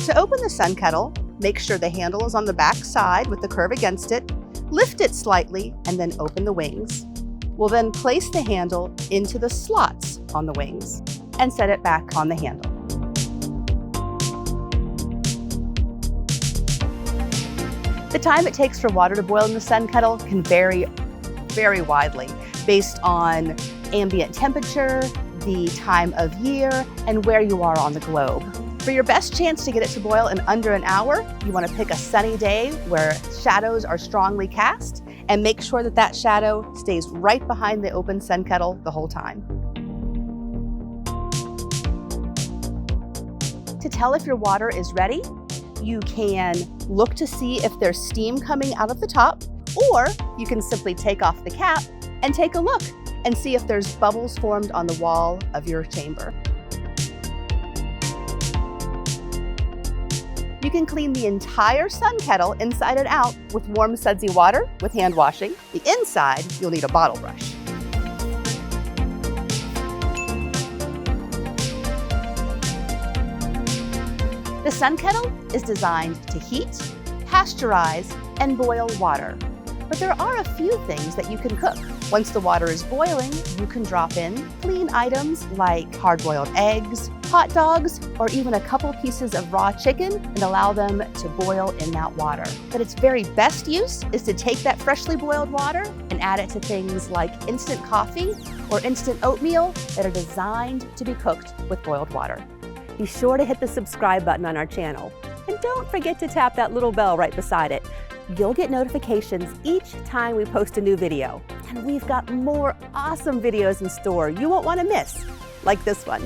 To open the Sun Kettle, make sure the handle is on the back side with the curve against it, lift it slightly, and then open the wings. We'll then place the handle into the slots on the wings and set it back on the handle. The time it takes for water to boil in the Sun Kettle can vary very widely based on ambient temperature, the time of year, and where you are on the globe. For your best chance to get it to boil in under an hour, you want to pick a sunny day where shadows are strongly cast and make sure that that shadow stays right behind the open Sun Kettle the whole time. To tell if your water is ready, you can look to see if there's steam coming out of the top, or you can simply take off the cap and take a look and see if there's bubbles formed on the wall of your chamber. You can clean the entire Sun Kettle inside and out with warm sudsy water with hand washing. The inside, you'll need a bottle brush. The Sun Kettle is designed to heat, pasteurize, and boil water. But there are a few things that you can cook. Once the water is boiling, you can drop in clean items like hard-boiled eggs, hot dogs, or even a couple pieces of raw chicken and allow them to boil in that water. But its very best use is to take that freshly boiled water and add it to things like instant coffee or instant oatmeal that are designed to be cooked with boiled water. Be sure to hit the subscribe button on our channel. And don't forget to tap that little bell right beside it. You'll get notifications each time we post a new video. And we've got more awesome videos in store you won't want to miss, like this one.